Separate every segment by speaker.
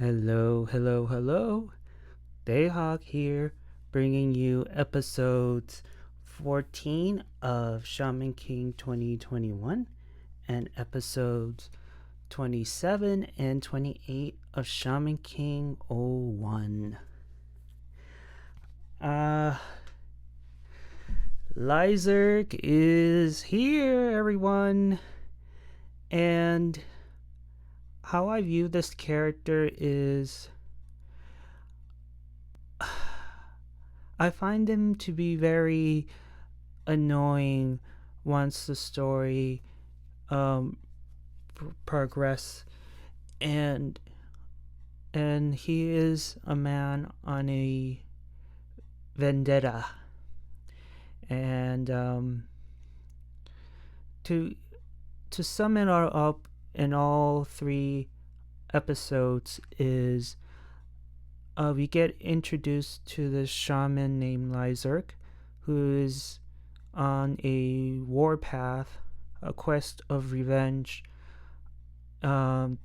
Speaker 1: Hello, hello, hello. Dayhawk here, bringing you episodes 14 of Shaman King 2021 and episodes 27 and 28 of Shaman King 01. Lyserg is here, everyone. And how I view this character is I find him to be very annoying once the story progress, and he is a man on a vendetta, and to sum it all up in all three episodes is we get introduced to this shaman named Lyserg, who is on a warpath, a quest of revenge, to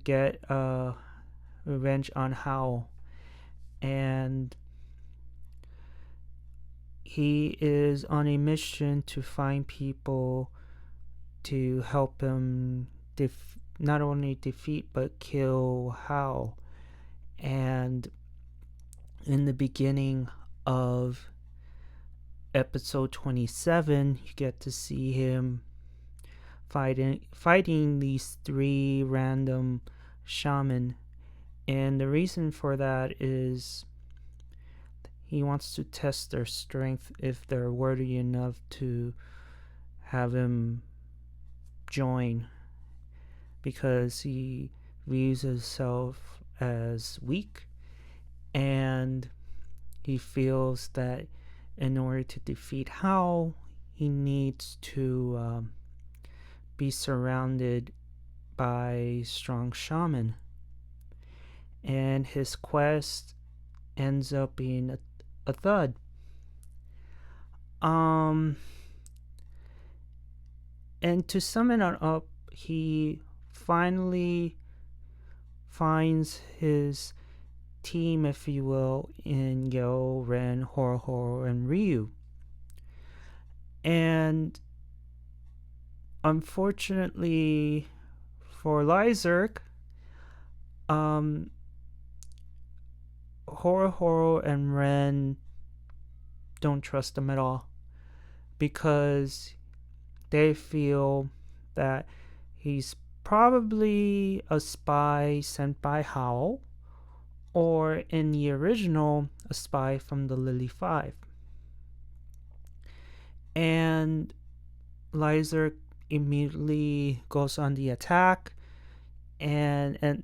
Speaker 1: get revenge on Howl. And he is on a mission to find people to help him not only defeat but kill Howl. And in the beginning of episode 27, you get to see him fighting these three random shaman. And the reason for that is he wants to test their strength, if they're worthy enough to have him join, because he views himself as weak, and he feels that in order to defeat Howl, he needs to be surrounded by strong shaman. And his quest ends up being a thud. And to sum it up, he finally finds his team, if you will, in Yo, Ren, Horo, and Ryu. And unfortunately for Lyserg, Horo and Ren don't trust him at all, because they feel that he's probably a spy sent by Howl, or in the original, a spy from the Lily Five. And Lyserg immediately goes on the attack and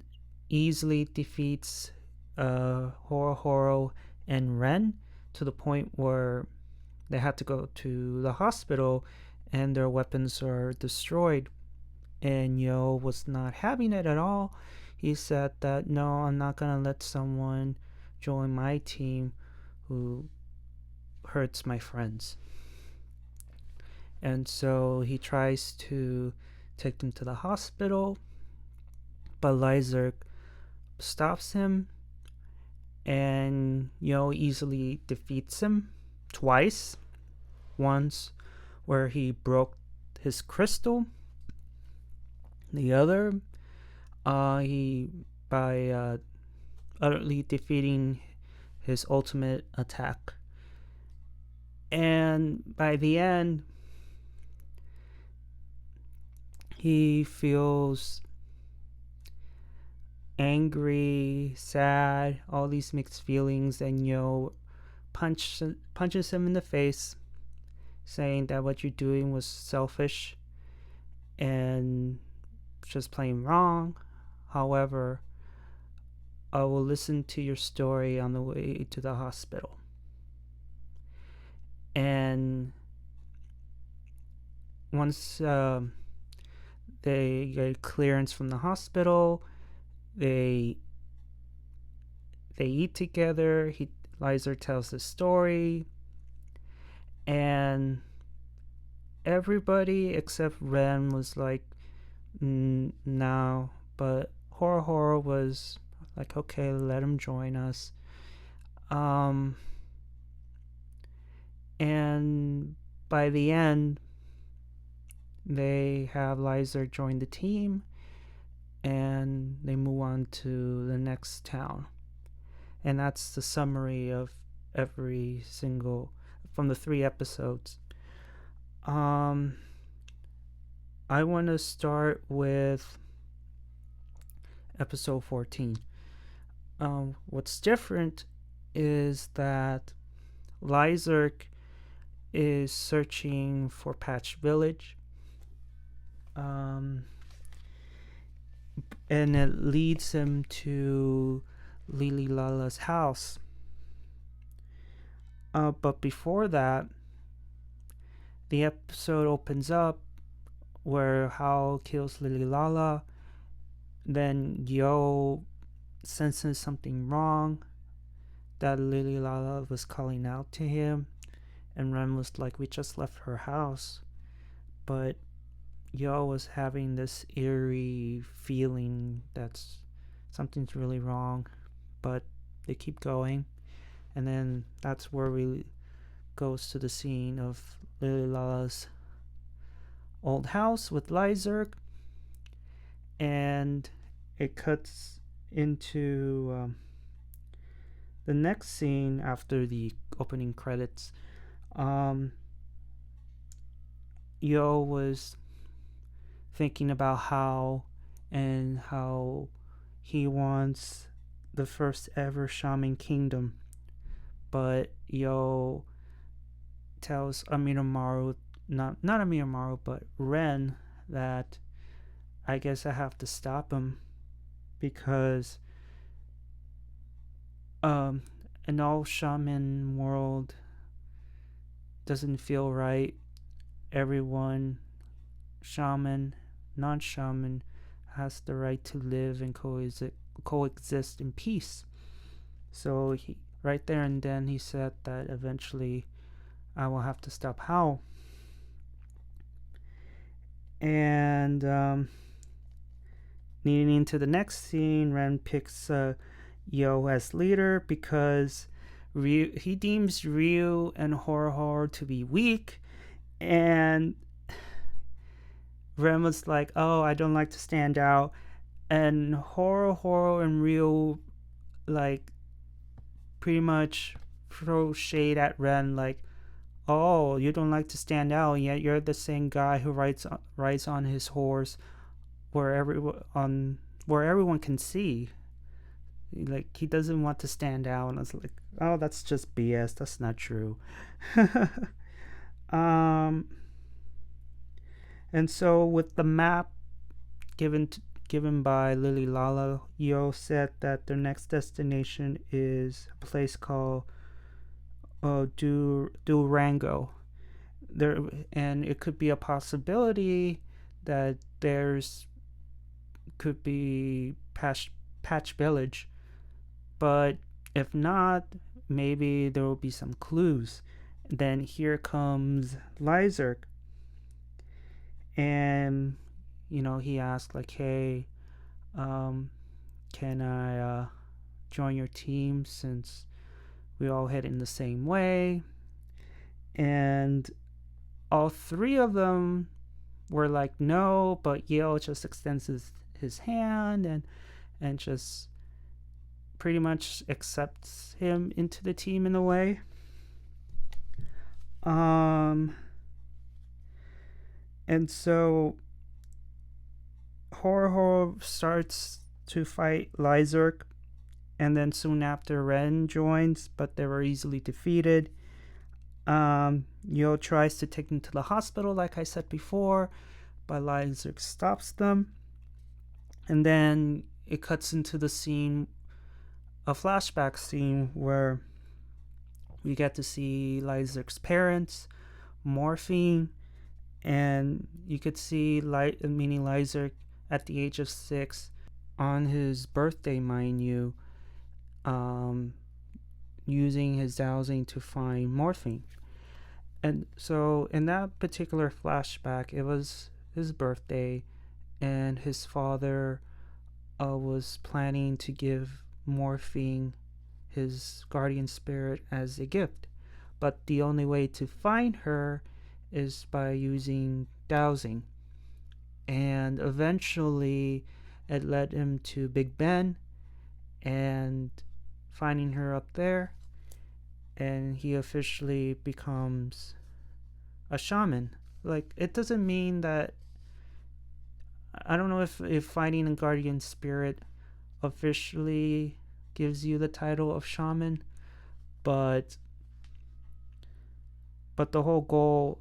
Speaker 1: easily defeats Horo and Ren, to the point where they had to go to the hospital and their weapons are destroyed. And Yo was not having it at all. He said that, no, I'm not gonna let someone join my team who hurts my friends. And so he tries to take them to the hospital, but Lyserg stops him, and Yo easily defeats him twice. Once where he broke his crystal, the other he by utterly defeating his ultimate attack. And by the end, he feels angry, sad, all these mixed feelings, and Yo punches him in the face, saying that what you're doing was selfish and just plain wrong. However, I will listen to your story on the way to the hospital. And once they get clearance from the hospital, they eat together. Lyserg tells the story, and everybody except Ren was like, no. But Horo was like, okay, let him join us. Um, and by the end, they have Lyserg join the team, and they move on to the next town. And that's the summary of every single from the 3 episodes. I want to start with episode 14. What's different is that Lyserg is searching for Patch Village, and it leads him to Lily Lala's house. But before that, the episode opens up where Hal kills Lily Lala. Then Yo senses something wrong, that Lily Lala was calling out to him, and Ren was like, we just left her house. But Yo was having this eerie feeling that something's really wrong, but they keep going. And then that's where we goes to the scene of Lily Lala's old house with Lyserg, and it cuts into the next scene after the opening credits. Yo was thinking about how he wants the first ever Shaman Kingdom, but Yo tells Aminomaru, not Aminomaru, but Ren, that I guess I have to stop him because an all shaman world doesn't feel right. Everyone, shaman, non-shaman, has the right to live and coexist in peace. So right there and then he said that eventually I will have to stop Hal. And leading into the next scene, Ren picks Yo as leader because he deems Ryu and Horo to be weak, and Ren was like, oh, I don't like to stand out, and Horo and Ryu like pretty much throw shade at Ren, like, oh, you don't like to stand out, yet you're the same guy who rides on his horse where everyone can see. Like, he doesn't want to stand out. And I was like, oh, that's just BS. That's not true. And so with the map given by Lily Lala, Yo said that their next destination is a place called Durango. And it could be a possibility that there's could be Patch Village, but if not, maybe there will be some clues. Then here comes Lyserg, and he asked like, hey, can I join your team since we all head in the same way? And all 3 of them were like, no, but Yale just extends his hand and just pretty much accepts him into the team in a way. And so Horo starts to fight Lyserg, and then soon after Ren joins, but they were easily defeated. Yo tries to take them to the hospital, like I said before, but Lyserg stops them. And then it cuts into the scene, a flashback scene, where we get to see Lyserg's parents morphing, and you could see Lyserg at the age of 6 on his birthday, mind you, using his dowsing to find morphine. And so in that particular flashback, it was his birthday, and his father was planning to give Morphine his guardian spirit as a gift, but the only way to find her is by using dowsing. And eventually, it led him to Big Ben and finding her up there, and he officially becomes a shaman. Like, it doesn't mean that, I don't know if finding a guardian spirit officially gives you the title of shaman, but the whole goal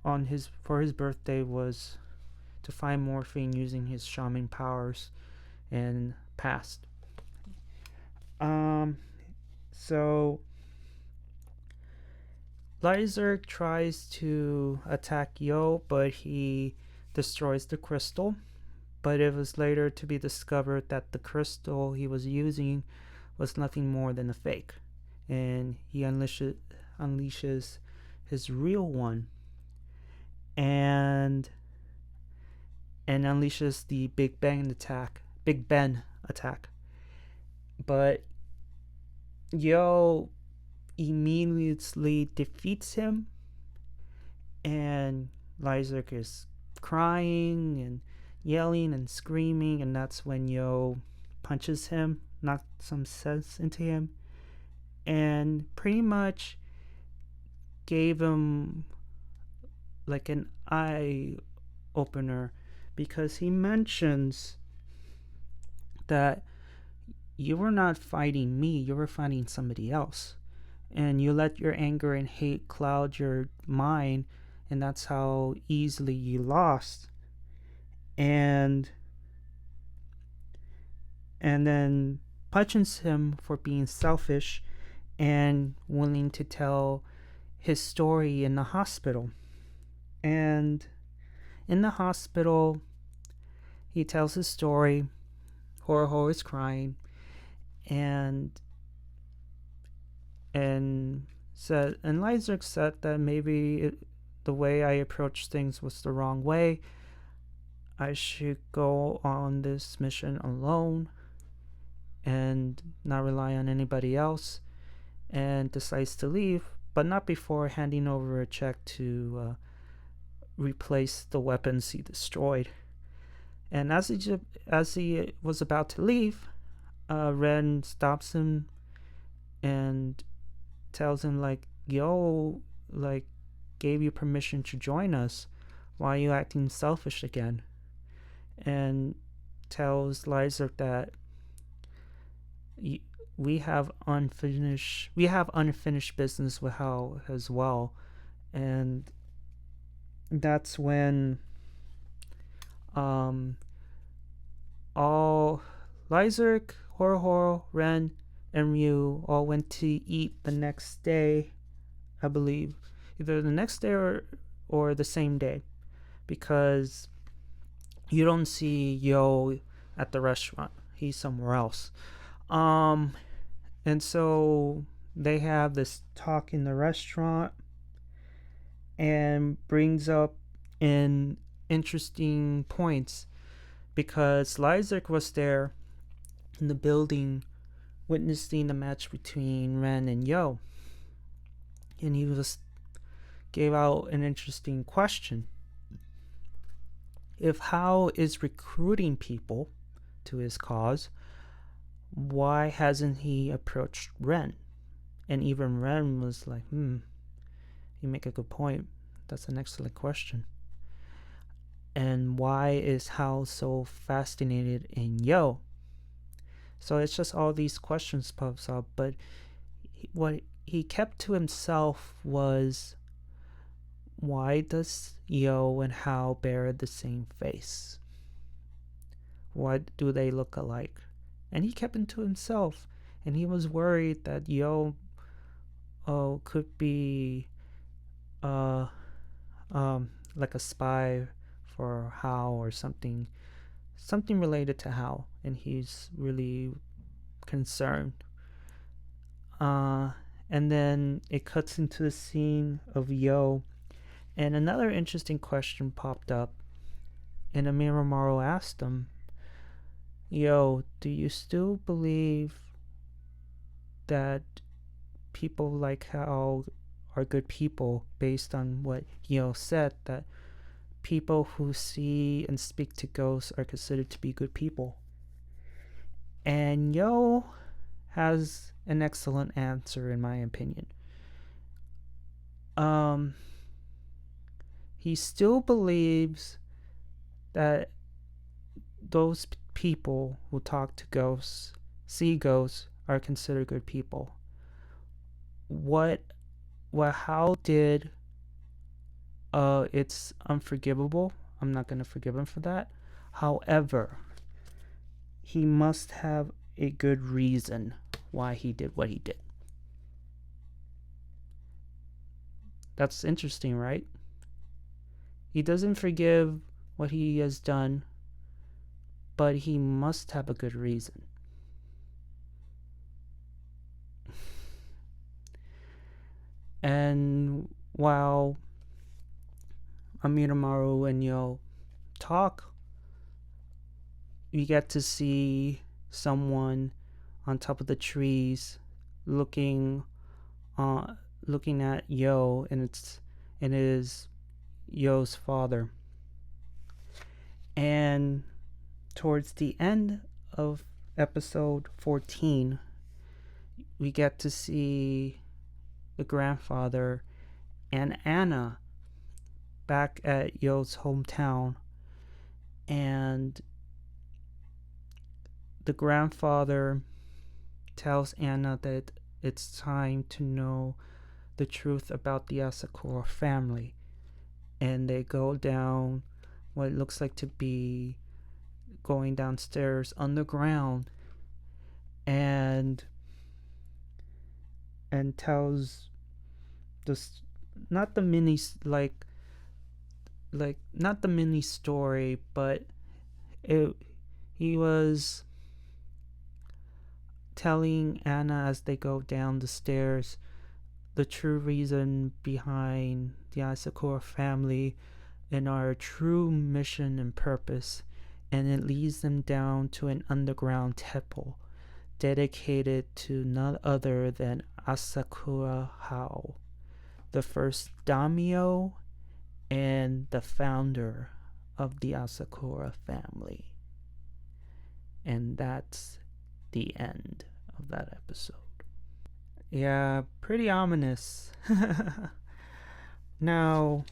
Speaker 1: on his for his birthday was to find Morphine using his shaman powers and past. So Lyserg tries to attack Yo, but he destroys the crystal. But it was later to be discovered that the crystal he was using was nothing more than a fake, and he unleashes his real one, and unleashes the Big Ben attack. But Yo immediately defeats him, and Lyserg is crying and yelling and screaming, and that's when Yo punches him, knocks some sense into him, and pretty much gave him like an eye opener, because he mentions that you were not fighting me, you were fighting somebody else. And you let your anger and hate cloud your mind, and that's how easily you lost. And then punches him for being selfish and willing to tell his story in the hospital. And in the hospital, he tells his story. Horo is crying, and Lyserg said that maybe the way I approached things was the wrong way. I should go on this mission alone and not rely on anybody else, and decides to leave, but not before handing over a check to replace the weapons he destroyed. And as he was about to leave, Ren stops him and tells him, like, yo, like, gave you permission to join us, why are you acting selfish again? And tells Lyserg that we have unfinished business with Hal as well. And that's when all Lyserg, Horo, Ren, and Ryu all went to eat the next day, I believe, either the next day or the same day, because you don't see Yo at the restaurant, he's somewhere else. And so they have this talk in the restaurant, and brings up in interesting points, because Lyserg was there in the building witnessing the match between Ren and Yo, and he gave out an interesting question. If Hao is recruiting people to his cause, why hasn't he approached Ren? And even Ren was like, you make a good point. That's an excellent question. And why is Hao so fascinated in Yo? So it's just all these questions pops up, but what he kept to himself was, why does Yo and Hao bear the same face? Why do they look alike? And he kept it to himself, and he was worried that Yo could be like a spy for Hao or something related to Hao, and he's really concerned. And then it cuts into the scene of Yo, and another interesting question popped up, and Amiramoru asked him, Yo, do you still believe that people like how are good people based on what Yo said, that people who see and speak to ghosts are considered to be good people? And Yo has an excellent answer, in my opinion. Um, he still believes that those people who talk to ghosts, see ghosts, are considered good people. What, how did, it's unforgivable. I'm not gonna forgive him for that. However, he must have a good reason why he did what he did. That's interesting, right? He doesn't forgive what he has done, but he must have a good reason. And while Amidamaru and Yo talk, you get to see someone on top of the trees looking looking at Yo, and it is Yo's father. And towards the end of episode 14, we get to see the grandfather and Anna back at Yo's hometown, and the grandfather tells Anna that it's time to know the truth about the Asakura family, and they go down what looks like to be going downstairs underground, and tells this, not the mini, not the mini story, but he was telling Anna as they go down the stairs the true reason behind the Asakura family and our true mission and purpose, and it leads them down to an underground temple dedicated to none other than Asakura Hao, the first daimyo and the founder of the Asakura family. And that's the end of that episode. Yeah, pretty ominous. Now,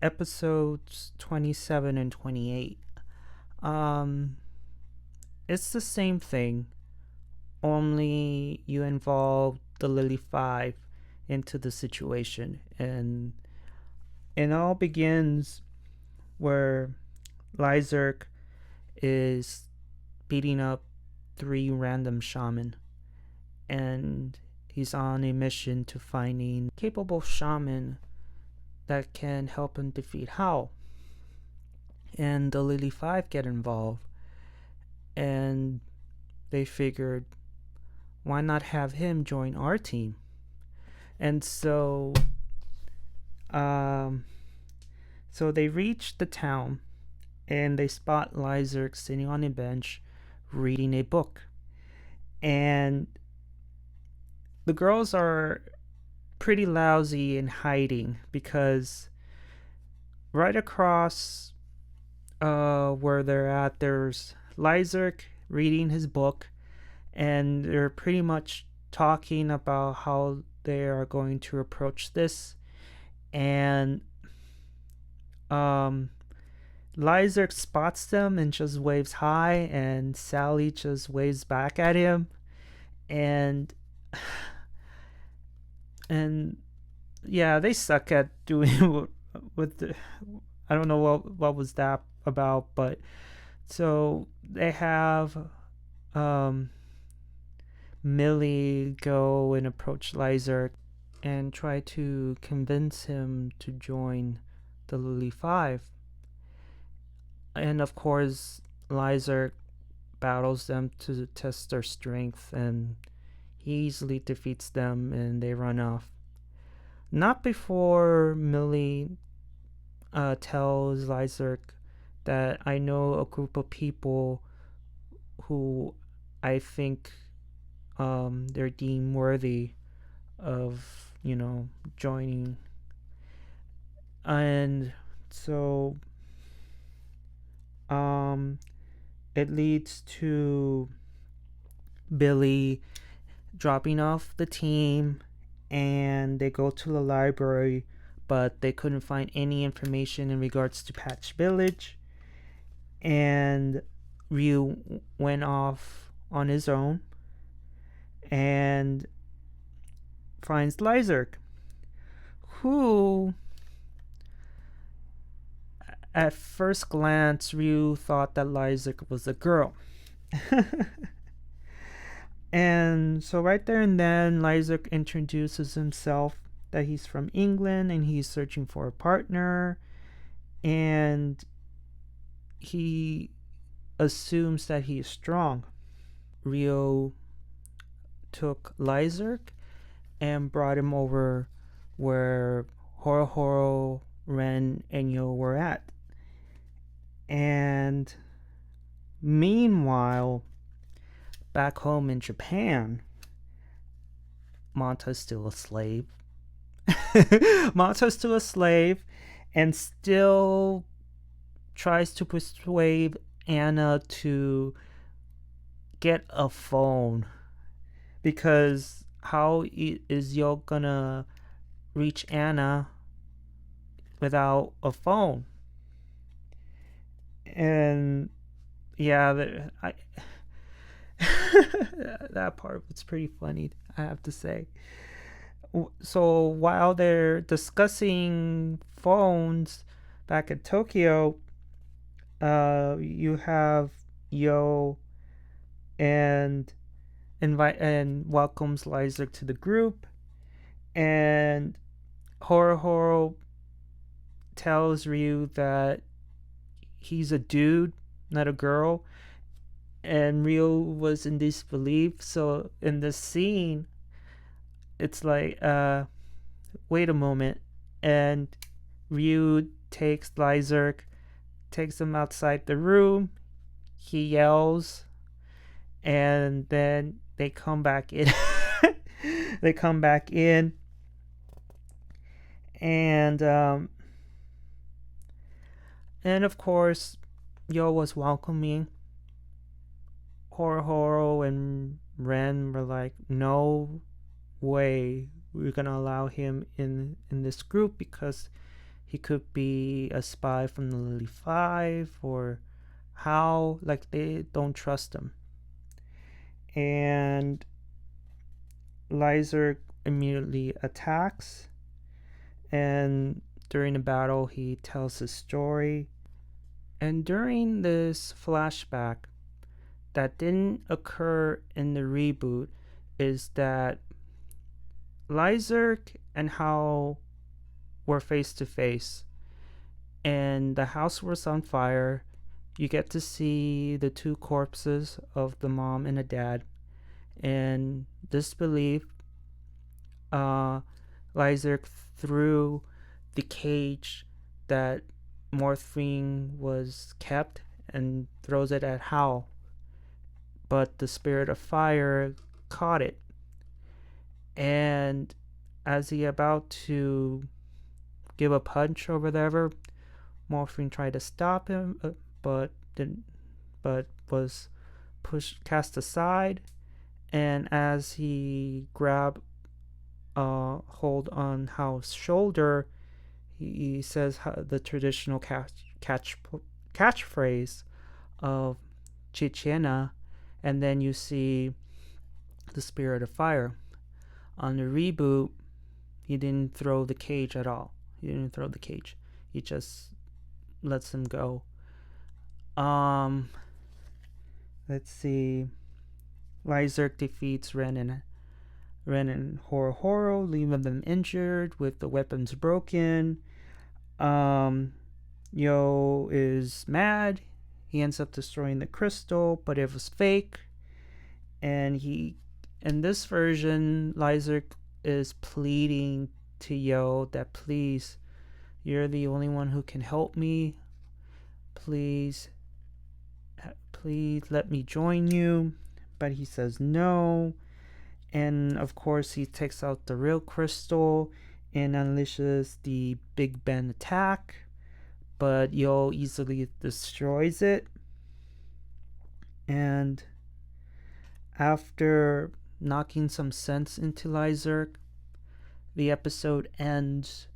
Speaker 1: episodes 27 and 28. It's the same thing, only you involve the Lily Five into the situation, and it all begins where Lyserg is beating up 3 random shaman, and he's on a mission to finding capable shaman that can help him defeat Hao. And the Lily Five get involved, and they figured, why not have him join our team? And so they reach the town, and they spot Lyserg sitting on a bench reading a book. And the girls are pretty lousy in hiding, because right across where they're at, there's Lyserg reading his book, and they're pretty much talking about how they are going to approach this. And Lyserg spots them and just waves hi, and Sally just waves back at him, and yeah, they suck at doing with the, I don't know what was that about. But so they have Millie go and approach Lyserg and try to convince him to join the Lily Five. And of course, Lyserg battles them to test their strength, and he easily defeats them, and they run off. Not before Millie tells Lyserg that I know a group of people who I think they're deemed worthy of, joining. And so um, it leads to Billy dropping off the team, and they go to the library, but they couldn't find any information in regards to Patch Village. And Ryu went off on his own and finds Lyserg, who, at first glance, Ryu thought that Lyserg was a girl. And so right there and then, Lyserg introduces himself that he's from England and he's searching for a partner, and he assumes that he is strong. Ryo took Lyserg and brought him over where Horo, Ren, and Yo were at. And meanwhile, back home in Japan, Manta's still a slave. Manta's still a slave and still tries to persuade Anna to get a phone, because how is Yo gonna reach Anna without a phone? And yeah, that part was pretty funny, I have to say. So while they're discussing phones back in Tokyo, you have Yo and welcomes Lyserg to the group, and Horo tells Ryu that he's a dude, not a girl, and Ryu was in disbelief. So in this scene, it's like, wait a moment, and Ryu takes Lyserg, takes him outside the room. He yells, and then they come back in. They come back in, and of course, Yo was welcoming. Horo and Ren were like, no way we're gonna allow him in this group, because he could be a spy from the Lily Five, or how, like, they don't trust him. And Lyserg immediately attacks, and during the battle he tells his story. And during this flashback that didn't occur in the reboot is that Lyserg and Hal were face to face, and the house was on fire. You get to see the two corpses of the mom and the dad, and disbelief, Lyserg threw the cage that Morphine was kept and throws it at Hal, but the spirit of fire caught it, and as he about to give a punch or whatever, Morphine tried to stop him, but was cast aside. And as he grabbed hold on Hal's shoulder, he says the traditional catchphrase of Chichena, and then you see the spirit of fire. On the reboot, he didn't throw the cage at all. He just lets him go. Let's see. Lyserg defeats Ren and Horo, leaving them injured with the weapons broken. Yo is mad. He ends up destroying the crystal, but it was fake. And in this version, Lyserg is pleading to Yo that, please, you're the only one who can help me. Please please let me join you. But he says no. And of course, he takes out the real crystal and unleashes the Big Ben attack. But Yo easily destroys it. And after knocking some sense into Lyserg, the episode ends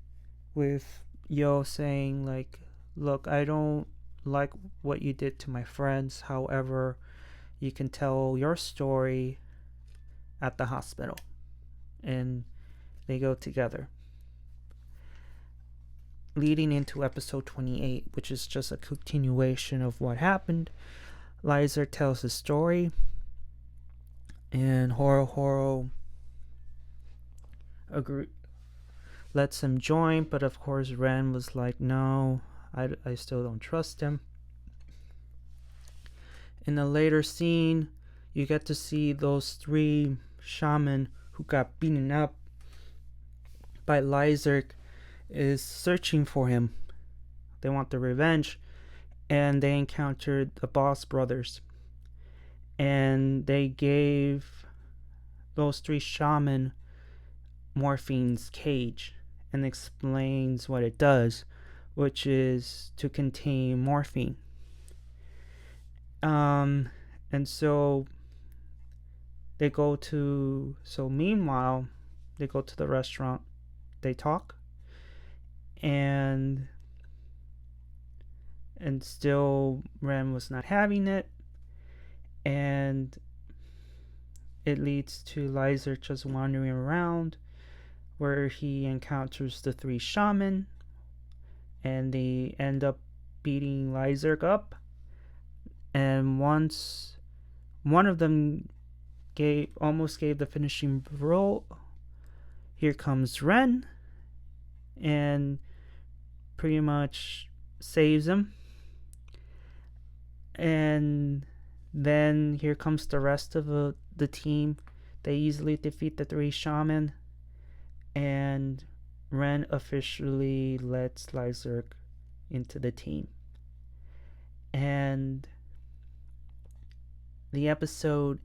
Speaker 1: with Yo saying, like, look, I don't like what you did to my friends. However, you can tell your story at the hospital. And they go together. Leading into episode 28, which is just a continuation of what happened. Lyserg tells his story, and Horo lets him join, but of course Ren was like, no, I still don't trust him. In a later scene, you get to see those 3 shaman who got beaten up by Lyserg is searching for him. They want the revenge, and they encountered the Boss brothers, and they gave those 3 shaman Morphine's cage and explains what it does, which is to contain morphine. And so meanwhile, they go to the restaurant, they talk, and still Ren was not having it, and it leads to Lyserg just wandering around, where he encounters the 3 shaman, and they end up beating Lyserg up. And once one of them almost gave the finishing blow, here comes Ren and pretty much saves him. And then here comes the rest of the team. They easily defeat the 3 shaman, and Ren officially lets Lyserg into the team. And the episode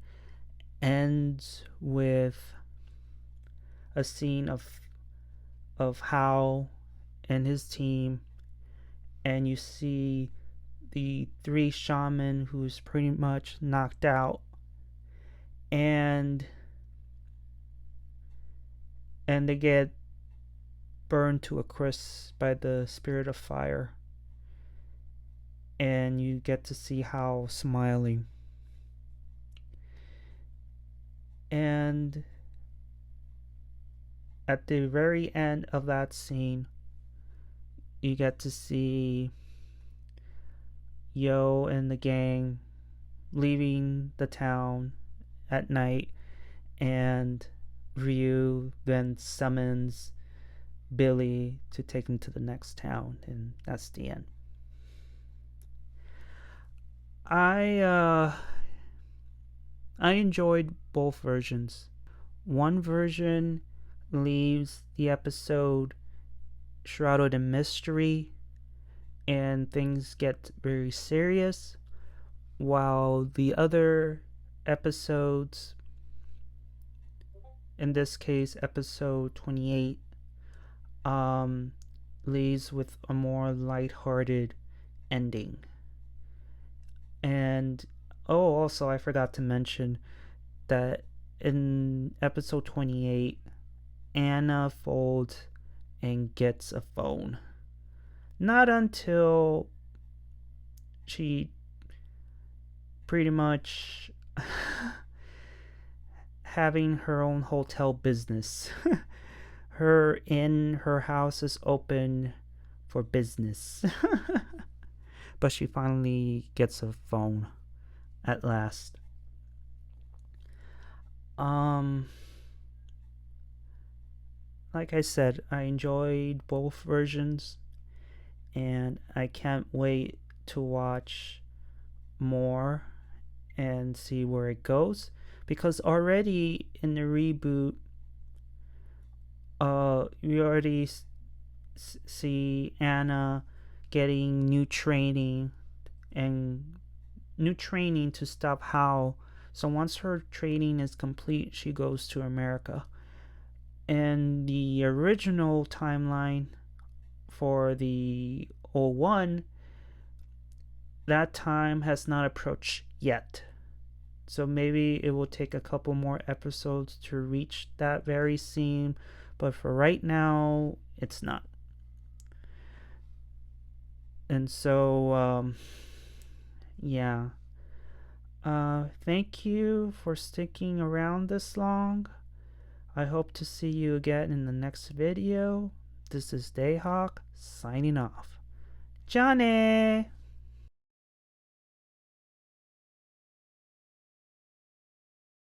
Speaker 1: ends with a scene of Hao and his team, and you see the 3 shaman who's pretty much knocked out, and they get burned to a crisp by the spirit of fire, and you get to see Hao smiling. And at the very end of that scene, you get to see Yo and the gang leaving the town at night, and Ryu then summons Billy to take him to the next town, and that's the end. I enjoyed both versions. One version leaves the episode shrouded in mystery and things get very serious, while the other episodes, in this case episode 28, leaves with a more lighthearted ending. And also I forgot to mention that in episode 28, Anna folds and gets a phone. Not until she pretty much having her own hotel business. Her house is open for business. But she finally gets a phone at last. Like I said, I enjoyed both versions, and I can't wait to watch more and see where it goes, because already in the reboot, we already see Anna getting new training and new training to stop Hal. So once her training is complete, she goes to America. And the original timeline for the '01, that time has not approached yet. So maybe it will take a couple more episodes to reach that very scene, but for right now, it's not. And so, yeah. Thank you for sticking around this long. I hope to see you again in the next video. This is Dayhawk signing off. Johnny!